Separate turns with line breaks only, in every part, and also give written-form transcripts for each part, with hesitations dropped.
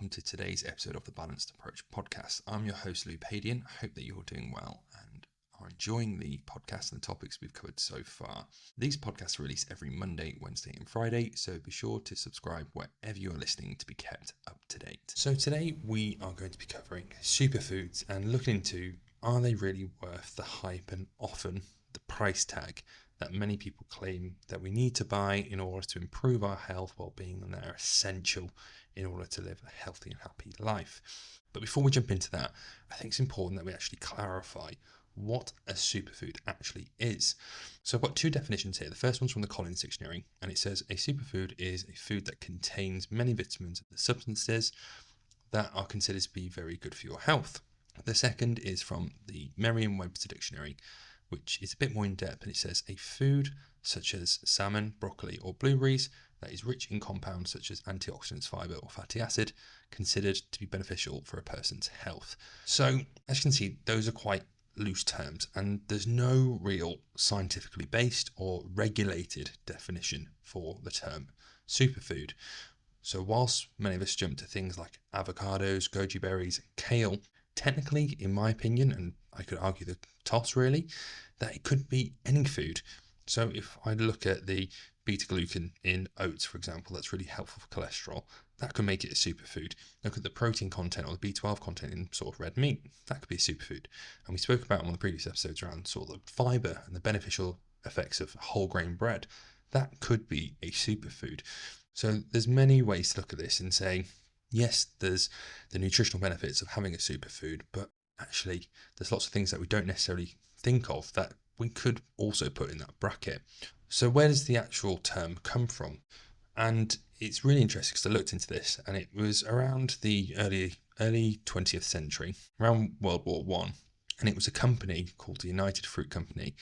welcome to today's episode of the Balanced Approach podcast. I'm your host, Louis Padian. I hope that you're doing well and are enjoying the podcast and the topics we've covered so far. These podcasts are released every Monday, Wednesday and Friday, so be sure to subscribe wherever you are listening to be kept up to date. So today we are going to be covering superfoods and looking into, are they really worth the hype and often the price tag that many people claim that we need to buy in order to improve our health, well-being, and they're essential in order to live a healthy and happy life. But before we jump into that, I think it's important that we actually clarify what a superfood actually is. So I've got two definitions here. The first one's from the Collins Dictionary, and it says a superfood is a food that contains many vitamins and substances that are considered to be very good for your health. The second is from the Merriam-Webster Dictionary, which is a bit more in depth, and it says a food such as salmon, broccoli or blueberries that is rich in compounds such as antioxidants, fiber or fatty acid, considered to be beneficial for a person's health. So as you can see, those are quite loose terms and there's no real scientifically based or regulated definition for the term superfood. So whilst many of us jump to things like avocados, goji berries, kale, technically, in my opinion, and I could argue the toss really, that it could be any food. So if I look at the beta-glucan in oats, for example, that's really helpful for cholesterol, that could make it a superfood. Look at the protein content or the B12 content in sort of red meat, that could be a superfood. And we spoke about on the previous episodes around sort of the fiber and the beneficial effects of whole grain bread. That could be a superfood. So there's many ways to look at this and say, yes, there's the nutritional benefits of having a superfood, but actually there's lots of things that we don't necessarily think of that we could also put in that bracket. So where does the actual term come from? And it's really interesting because I looked into this, and it was around the early 20th century, around World War I, and it was a company called the United Fruit Company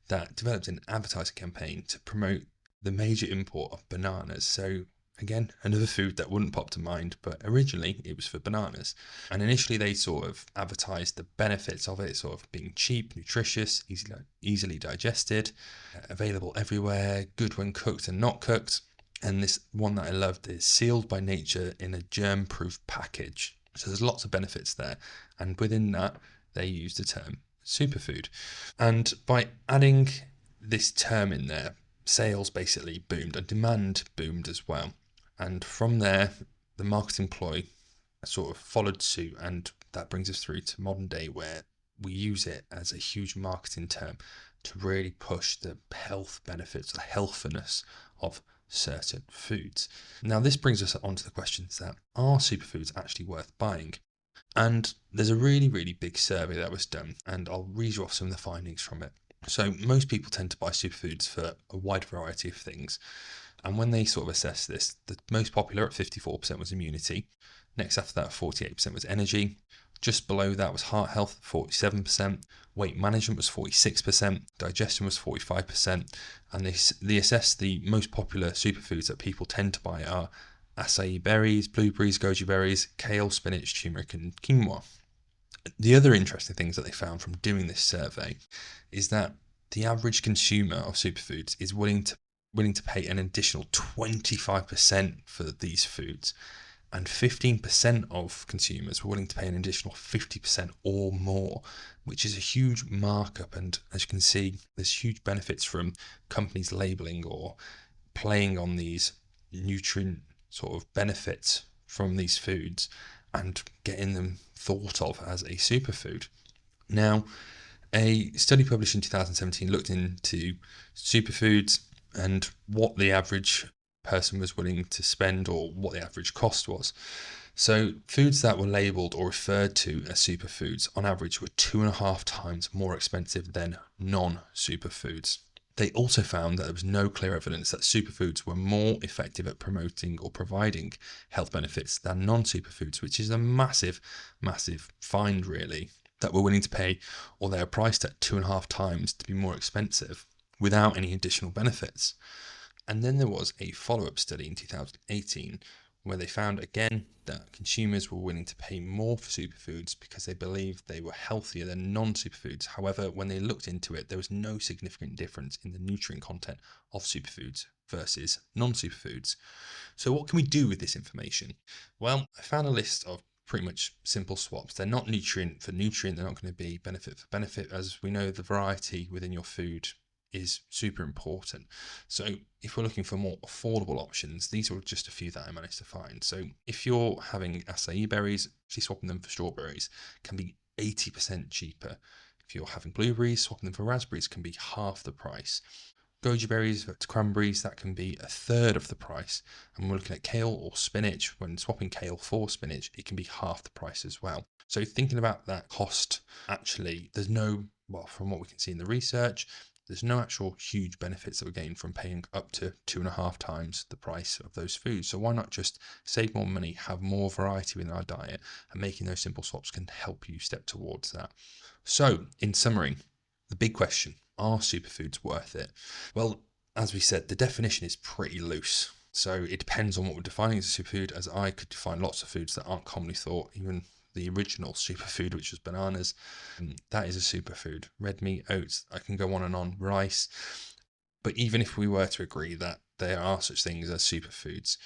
that developed an advertising campaign to promote the major import of bananas. So again, another food that wouldn't pop to mind, but originally it was for bananas. And initially they sort of advertised the benefits of it, sort of being cheap, nutritious, easily digested, available everywhere, good when cooked and not cooked. And this one that I loved is sealed by nature in a germ-proof package. So there's lots of benefits there. And within that, they used the term superfood. And by adding this term in there, sales basically boomed and demand boomed as well. And from there, the marketing ploy sort of followed suit, and that brings us through to modern day where we use it as a huge marketing term to really push the health benefits, the healthfulness of certain foods. Now, this brings us on to the questions that are superfoods actually worth buying? And there's a really, really big survey that was done, and I'll read you off some of the findings from it. So most people tend to buy superfoods for a wide variety of things. And when they sort of assess this, the most popular at 54% was immunity. Next after that, 48% was energy. Just below that was heart health, 47%. Weight management was 46%. Digestion was 45%. And they assess the most popular superfoods that people tend to buy are acai berries, blueberries, goji berries, kale, spinach, turmeric, and quinoa. The other interesting things that they found from doing this survey is that the average consumer of superfoods is willing to pay an additional 25% for these foods, and 15% of consumers were willing to pay an additional 50% or more, which is a huge markup. And as you can see, there's huge benefits from companies labeling or playing on these nutrient sort of benefits from these foods and getting them thought of as a superfood. Now, a study published in 2017 looked into superfoods and what the average person was willing to spend, or what the average cost was. So foods that were labelled or referred to as superfoods on average were 2.5 times more expensive than non-superfoods. They also found that there was no clear evidence that superfoods were more effective at promoting or providing health benefits than non-superfoods, which is a massive, massive find really, that we're willing to pay, or they are priced at 2.5 times to be more expensive without any additional benefits. And then there was a follow-up study in 2018 where they found again that consumers were willing to pay more for superfoods because they believed they were healthier than non-superfoods. However, when they looked into it, there was no significant difference in the nutrient content of superfoods versus non-superfoods. So what can we do with this information? Well, I found a list of pretty much simple swaps. They're not nutrient for nutrient. They're not going to be benefit for benefit. As we know, the variety within your food is super important. So if we're looking for more affordable options, these are just a few that I managed to find. So if you're having acai berries, actually swapping them for strawberries can be 80% cheaper. If you're having blueberries, swapping them for raspberries can be half the price. Goji berries to cranberries, that can be a third of the price. And we're looking at kale or spinach. When swapping kale for spinach, it can be half the price as well. So thinking about that cost, actually, there's no, well, from what we can see in the research, there's no actual huge benefits that we're getting from paying up to 2.5 times the price of those foods. So why not just save more money, have more variety within our diet, and making those simple swaps can help you step towards that. So in summary, the big question, are superfoods worth it? Well, as we said, the definition is pretty loose. So it depends on what we're defining as a superfood, as I could define lots of foods that aren't commonly thought, even the original superfood, which was bananas, that is a superfood. Red meat, oats, I can go on and on, rice. But even if we were to agree that there are such things as superfoods,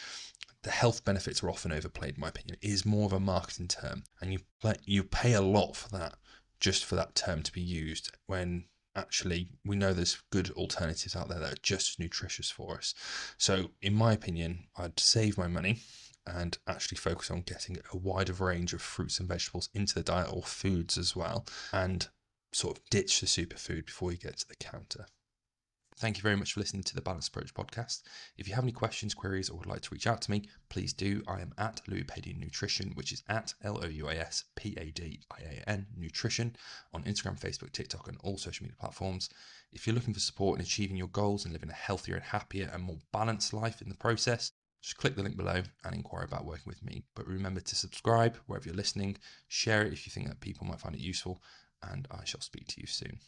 the health benefits are often overplayed, in my opinion. It is more of a marketing term, and you pay a lot for that, just for that term to be used, when actually we know there's good alternatives out there that are just as nutritious for us. So in my opinion, I'd save my money and actually focus on getting a wider range of fruits and vegetables into the diet, or foods as well, and sort of ditch the superfood before you get to the counter. Thank you very much for listening to the Balanced Approach podcast. If you have any questions, queries, or would like to reach out to me, please do. I am at Louis Padian Nutrition, which is at LOUISPADIAN Nutrition on Instagram, Facebook, TikTok, and all social media platforms. If you're looking for support in achieving your goals and living a healthier and happier and more balanced life in the process, just click the link below and inquire about working with me. But remember to subscribe wherever you're listening, share it if you think that people might find it useful, and I shall speak to you soon.